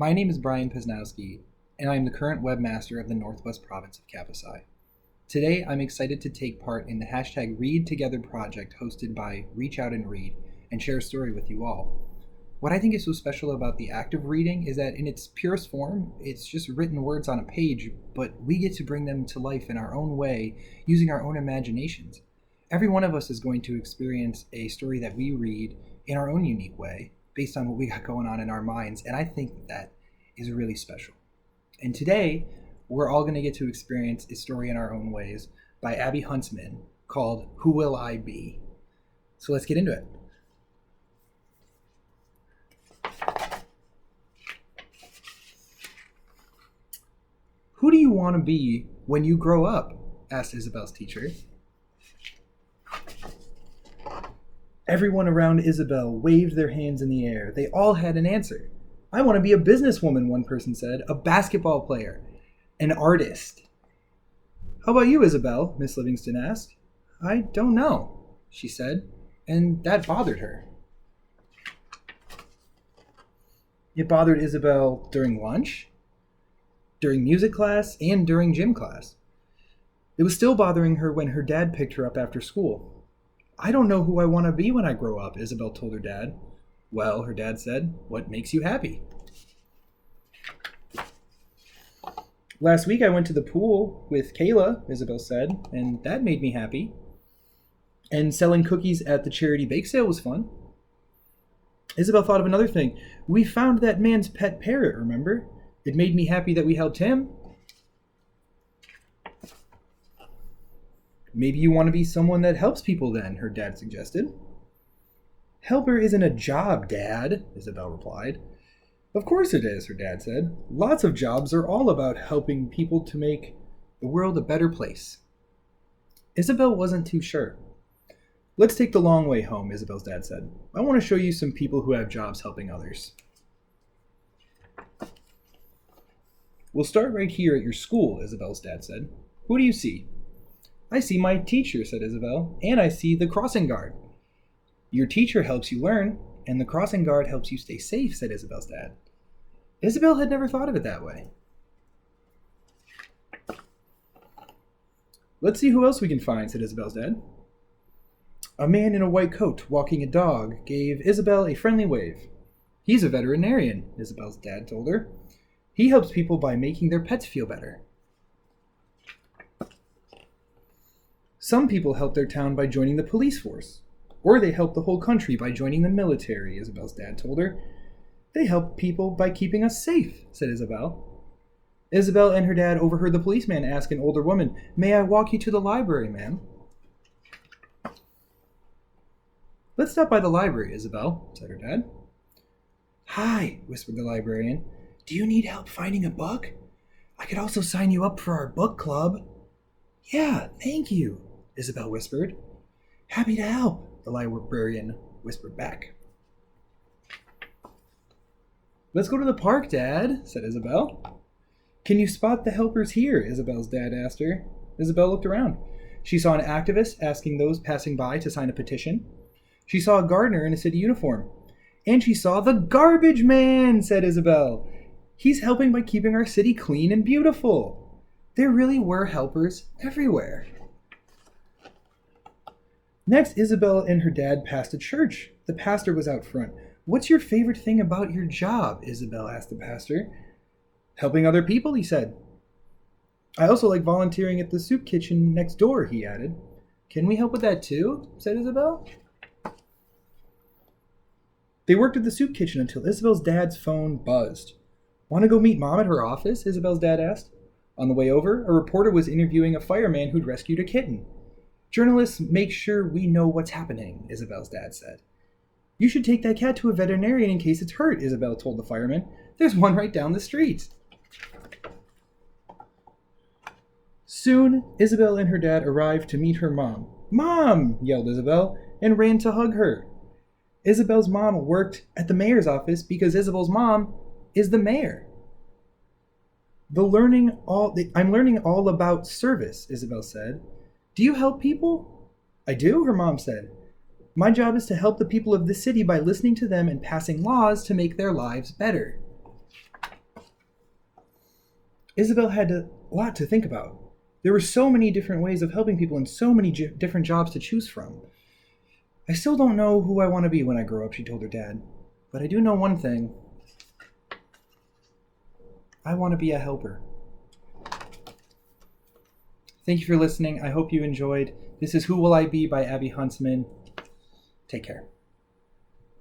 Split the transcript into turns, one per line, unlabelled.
My name is Brian Peznowski, and I am the current webmaster of the Northwest Province of Kappa. Today, I'm excited to take part in the hashtag Read Together project hosted by Reach Out and Read and share a story with you all. What I think is so special about the act of reading is that in its purest form, it's just written words on a page, but we get to bring them to life in our own way, using our own imaginations. Every one of us is going to experience a story that we read in our own unique way, based on what we got going on in our minds, and I think that is really special. And today, we're all going to get to experience a story in our own ways by Abby Huntsman called Who Will I Be? So let's get into it. Who do you want to be when you grow up? Asked Isabel's teacher. Everyone around Isabel waved their hands in the air. They all had an answer. I want to be a businesswoman, one person said, a basketball player, an artist. How about you, Isabel? Miss Livingston asked. I don't know, she said, and that bothered her. It bothered Isabel during lunch, during music class, and during gym class. It was still bothering her when her dad picked her up after school. I don't know who I want to be when I grow up, Isabel told her dad. Well, her dad said, what makes you happy? Last week I went to the pool with Kayla, Isabel said, and that made me happy. And selling cookies at the charity bake sale was fun. Isabel thought of another thing. We found that man's pet parrot, remember? It made me happy that we helped him. Maybe you want to be someone that helps people then, her dad suggested. Helper isn't a job, Dad, Isabel replied. Of course it is, her dad said. Lots of jobs are all about helping people to make the world a better place. Isabel wasn't too sure. Let's take the long way home, Isabel's dad said. I want to show you some people who have jobs helping others. We'll start right here at your school, Isabel's dad said. Who do you see? I see my teacher, said Isabel, and I see the crossing guard. Your teacher helps you learn, and the crossing guard helps you stay safe, said Isabel's dad. Isabel had never thought of it that way. Let's see who else we can find, said Isabel's dad. A man in a white coat walking a dog gave Isabel a friendly wave. He's a veterinarian, Isabel's dad told her. He helps people by making their pets feel better. Some people help their town by joining the police force, or they help the whole country by joining the military, Isabel's dad told her. They help people by keeping us safe, said Isabel. Isabel and her dad overheard the policeman ask an older woman, May I walk you to the library, ma'am? Let's stop by the library, Isabel, said her dad. Hi, whispered the librarian. Do you need help finding a book? I could also sign you up for our book club. Yeah, thank you, Isabel whispered. Happy to help, the librarian whispered back. Let's go to the park, Dad, said Isabel. Can you spot the helpers here? Isabel's dad asked her. Isabel looked around. She saw an activist asking those passing by to sign a petition. She saw a gardener in a city uniform. And she saw the garbage man, said Isabel. He's helping by keeping our city clean and beautiful. There really were helpers everywhere. Next, Isabel and her dad passed a church. The pastor was out front. What's your favorite thing about your job? Isabel asked the pastor. Helping other people, he said. I also like volunteering at the soup kitchen next door, he added. Can we help with that too? Said Isabel. They worked at the soup kitchen until Isabel's dad's phone buzzed. Want to go meet Mom at her office? Isabel's dad asked. On the way over, a reporter was interviewing a fireman who'd rescued a kitten. Journalists make sure we know what's happening, Isabel's dad said. You should take that cat to a veterinarian in case it's hurt, Isabel told the fireman. There's one right down the street. Soon, Isabel and her dad arrived to meet her mom. Mom, yelled Isabel, and ran to hug her. Isabel's mom worked at the mayor's office because Isabel's mom is the mayor. I'm learning all about service, Isabel said. Do you help people? I do, her mom said. My job is to help the people of this city by listening to them and passing laws to make their lives better. Isabel had a lot to think about. There were so many different ways of helping people and so many different jobs to choose from. I still don't know who I want to be when I grow up, she told her dad. But I do know one thing. I want to be a helper. Thank you for listening. I hope you enjoyed. This is Who Will I Be by Abby Huntsman. Take care.